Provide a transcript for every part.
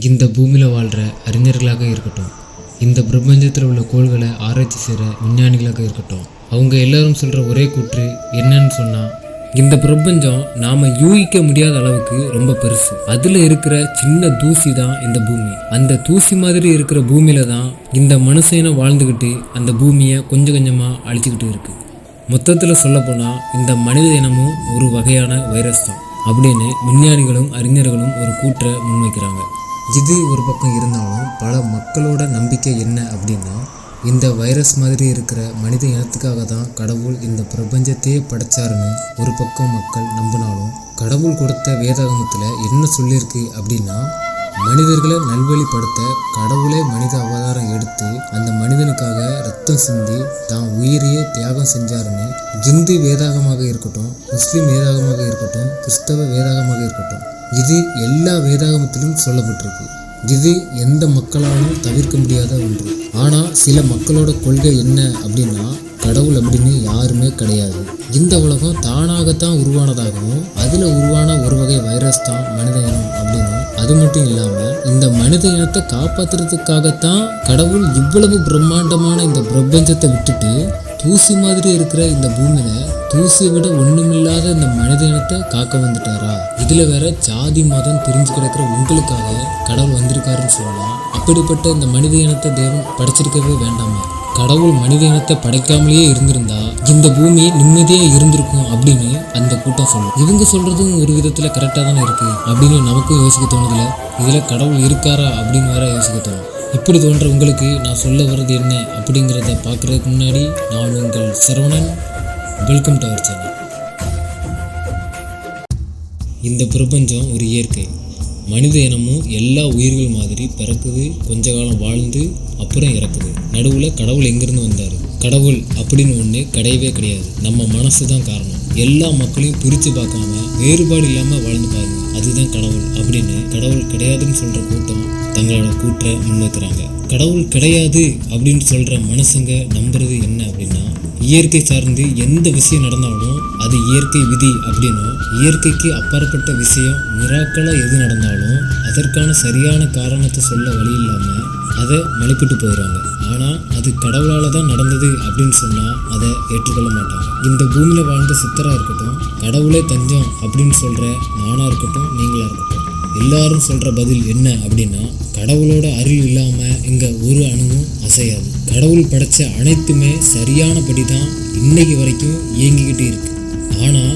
இந்த பூமியில் வாழ்கிற அறிஞர்களாக இருக்கட்டும், இந்த பிரபஞ்சத்தில் உள்ள கோள்களை ஆராய்ச்சி செய்கிற விஞ்ஞானிகளாக இருக்கட்டும், அவங்க எல்லாரும் சொல்கிற ஒரே கூற்று என்னன்னு சொன்னால், இந்த பிரபஞ்சம் நாம் யூகிக்க முடியாத அளவுக்கு ரொம்ப பெருசு. அதில் இருக்கிற சின்ன தூசி தான் இந்த பூமி. அந்த தூசி மாதிரி இருக்கிற பூமியில தான் இந்த மனுஷனை வாழ்ந்துக்கிட்டு அந்த பூமியை கொஞ்சம் கொஞ்சமாக அழிச்சுக்கிட்டு இருக்கு. மொத்தத்தில் சொல்லப்போனால் இந்த மனித இனமும் ஒரு வகையான வைரஸ் தான் அப்படின்னு விஞ்ஞானிகளும் அறிஞர்களும் ஒரு கூற்றை முன்வைக்கிறாங்க. இது ஒரு பக்கம் இருந்தாலும் பல மக்களோட நம்பிக்கை என்ன அப்படின்னா, இந்த வைரஸ் மாதிரி இருக்கிற மனித இனத்துக்காக தான் கடவுள் இந்த பிரபஞ்சத்தையே படைச்சாருன்னு ஒரு பக்கம் மக்கள் நம்பினாலும், கடவுள் கொடுத்த வேதாகமத்தில் என்ன சொல்லியிருக்கு அப்படின்னா, மனிதர்களை நல்வழிப்படுத்த கடவுளே மனித அவதாரம் எடுத்து அந்த மனிதனுக்காக ரத்தம் சிந்தி தான் உயிரையே தியாகம் செஞ்சாருன்னு இந்து வேதாகமாக இருக்கட்டும், முஸ்லீம் வேதாகமாக இருக்கட்டும், கிறிஸ்தவ வேதாகமாக இருக்கட்டும், இது எல்லா வேதாகமத்திலும் சொல்லப்பட்டிருக்கு. இது எந்த மக்களாலும் தவிர்க்க முடியாத ஒன்று. ஆனால் சில மக்களோட கொள்கை என்ன அப்படின்னா, கடவுள் அப்படின்னு யாருமே கிடையாது, இந்த உலகம் தானாகத்தான் உருவானதாகவும் அதில் உருவான ஒரு வகை வைரஸ் தான் மனித இனம் அப்படின்னு. அது மட்டும் இல்லாமல் இந்த மனித இனத்தை காப்பாற்றுறதுக்காகத்தான் கடவுள் இவ்வளவு பிரம்மாண்டமான இந்த பிரபஞ்சத்தை விட்டுட்டு தூசி மாதிரி இருக்கிற இந்த பூமியில தூசியை விட ஒண்ணுமில்லாத இந்த மனித இனத்தை காக்க வந்துட்டாரா? இதுல வேற ஜாதி மதம் பிரிஞ்சு கிடக்கிற உங்களுக்காக கடவுள் வந்திருக்காருன்னு சொல்லலாம். அப்படிப்பட்ட இந்த மனித இனத்தை தேவன் படைச்சிருக்கவே வேண்டாமா? கடவுள் மனித இனத்தை படைக்காமலேயே இருந்திருந்தா இந்த பூமி நிம்மதியா இருந்திருக்கும் அப்படின்னு அந்த கூட்டம் சொல்லும். இவங்க சொல்றதும் ஒரு விதத்துல கரெக்டா தானே இருக்கு அப்படின்னு நமக்கும் யோசிக்க தோணுதுல. இதுல கடவுள் இருக்காரா அப்படின்னு வேற யோசிக்க தோணும். இப்படி தோன்ற உங்களுக்கு நான் சொல்ல வர்றது என்ன அப்படிங்கிறத பார்க்குறதுக்கு முன்னாடி, நான் உங்கள் Saravanan. Welcome to our channel. இந்த பிரபஞ்சம் ஒரு இயற்கை. மனித இனமும் எல்லா உயிர்கள் மாதிரி பிறக்குது, கொஞ்ச காலம் வாழ்ந்து அப்புறம் இறக்குது. நடுவில் கடவுள் எங்கேருந்து வந்தார்? கடவுள் அப்படின்னு ஒன்று கிடையவே கிடையாது. நம்ம மனசு தான் காரணம். எல்லா மக்களையும் பிரித்து பார்க்காம வேறுபாடு இல்லாமல் வாழ்ந்து பாருங்க, அதுதான் கடவுள் அப்படின்னு கடவுள் கிடையாதுன்னு சொல்கிற கூட்டம் தங்களோட கூற்றை முன்வைக்கிறாங்க. கடவுள் கிடையாது அப்படின்னு சொல்கிற மனுஷங்க நம்புறது என்ன அப்படின்னா, இயற்கை சார்ந்து எந்த விஷயம் நடந்தாலும் அது இயற்கை விதி அப்படின்னும், இயற்கைக்கு அப்பாற்பட்ட விஷயம் மிராக்கலாக எது நடந்தாலும் அதற்கான சரியான காரணத்தை சொல்ல வழி இல்லாமல் அதை மலிப்பிட்டு போயிடுறாங்க. ஆனால் அது கடவுளால் தான் நடந்தது அப்படின்னு சொன்னால் அதை ஏற்றுக்கொள்ள மாட்டாங்க. இந்த பூமியில் வாழ்ந்த சித்தராக இருக்கட்டும், கடவுளே தஞ்சம் அப்படின்னு சொல்கிற நானாக இருக்கட்டும், நீங்களாக இருக்கட்டும், எல்லாரும் சொல்கிற பதில் என்ன அப்படின்னா, கடவுளோட அருள் இல்லாமல் இங்கே ஒரு அணுவும் அசையாது. கடவுள் படைச்ச அனைத்துமே சரியானபடி தான் இன்னைக்கு வரைக்கும் இயங்கிக்கிட்டு இருக்கு. ஆனால்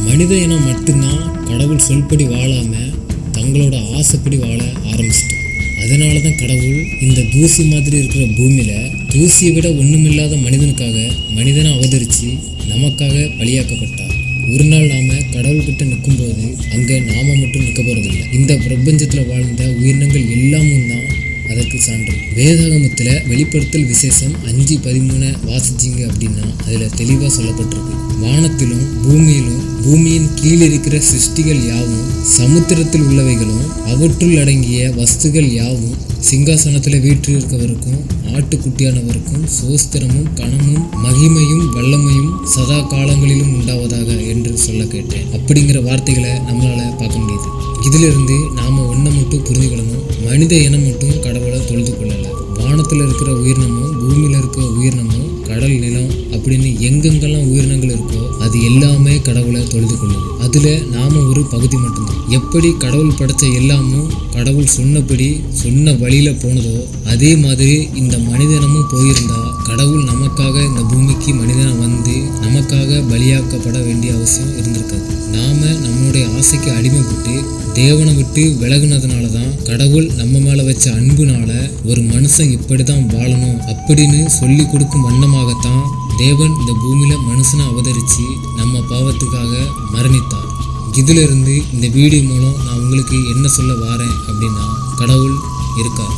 மனித இனம் மட்டும்தான் கடவுள் சொல்படி வாழாமல் தங்களோட ஆசைப்படி வாழ ஆரம்பிச்சிட்டோம். அதனால தான் கடவுள் இந்த தூசி மாதிரி இருக்கிற பூமியில் தூசியை விட ஒன்றுமில்லாத மனிதனுக்காக மனிதனை அவதரித்து நமக்காக பலியாக்கப்பட்டார். ஒரு நாள் நாம் கடவுள்கிட்ட நிற்கும்போது அங்கே நாம் மட்டும் நிற்க போகிறதில்லை, இந்த பிரபஞ்சத்தில் வாழ்ந்த உயிரினங்கள் எல்லாமும் தான் அதற்கு சான்று. வேதாகமத்தில் வெளிப்படுத்தல் விசேஷம் 5:13 வாசிச்சிங்க அப்படின்னா அதில் தெளிவாக சொல்லப்பட்டிருக்கு, வானத்திலும் பூமியிலும் பூமியின் கீழ் இருக்கிற சிருஷ்டிகள் யாவும், சமுத்திரத்தில் உள்ளவைகளும் அவற்றுள் அடங்கிய வஸ்துகள் யாவும், சிங்காசனத்தில் வீற்றிருக்கவருக்கும் ஆட்டுக்குட்டியானவருக்கும் சோஸ்திரமும் கனமும் மகிமையும் வல்லமையும் சதா காலங்களிலும் உண்டாவதாக என்று சொல்ல கேட்டேன். அப்படிங்கிற வார்த்தைகளை நம்மளால் பார்க்க முடியுது. இதிலிருந்து நாம் ஒன்றை மட்டும் புரிஞ்சுக்கணும், மனித இனம் மட்டும் கடவுளை தொழுது கொள்ளலை. வானத்தில் இருக்கிற உயிரினமும் பூமியில் இருக்கிற உயிரினமும் கடல் நிலம் அப்படின்னு எங்கெங்கெல்லாம் உயிரினங்கள் இருக்கோ அது எல்லாமே கடவுளை தொழுது கொள்ளுது. அதில் நாம் ஒரு பகுதி மட்டும்தான். எப்படி கடவுள் படைச்ச எல்லாமும் கடவுள் சொன்னபடி சொன்ன வழியில் போனதோ அதே மாதிரி இந்த மனிதனமும் போயிருந்தா கடவுள் நமக்காக இந்த பூமிக்கு மனிதனை வந்து நமக்காக பலியாக்கப்பட வேண்டிய அவசியம் இருந்திருக்காது. நாம நம்மளுடைய ஆசைக்கு அடிமைப்பட்டு தேவனை விட்டு விலகுனதுனால தான் கடவுள் நம்ம மேலே வச்ச அன்புனால ஒரு மனுஷன் இப்படி தான் வாழணும் அப்படின்னு சொல்லி கொடுக்கும் வண்ணமாகத்தான் தேவன் இந்த பூமியில மனுஷனை அவதரித்து நம்ம பாவத்துக்காக மரணித்தார். இதிலிருந்து இந்த வீடியோ மூலம் நான் உங்களுக்கு என்ன சொல்ல வாரேன் அப்படின்னா, கடவுள் இருக்கார்.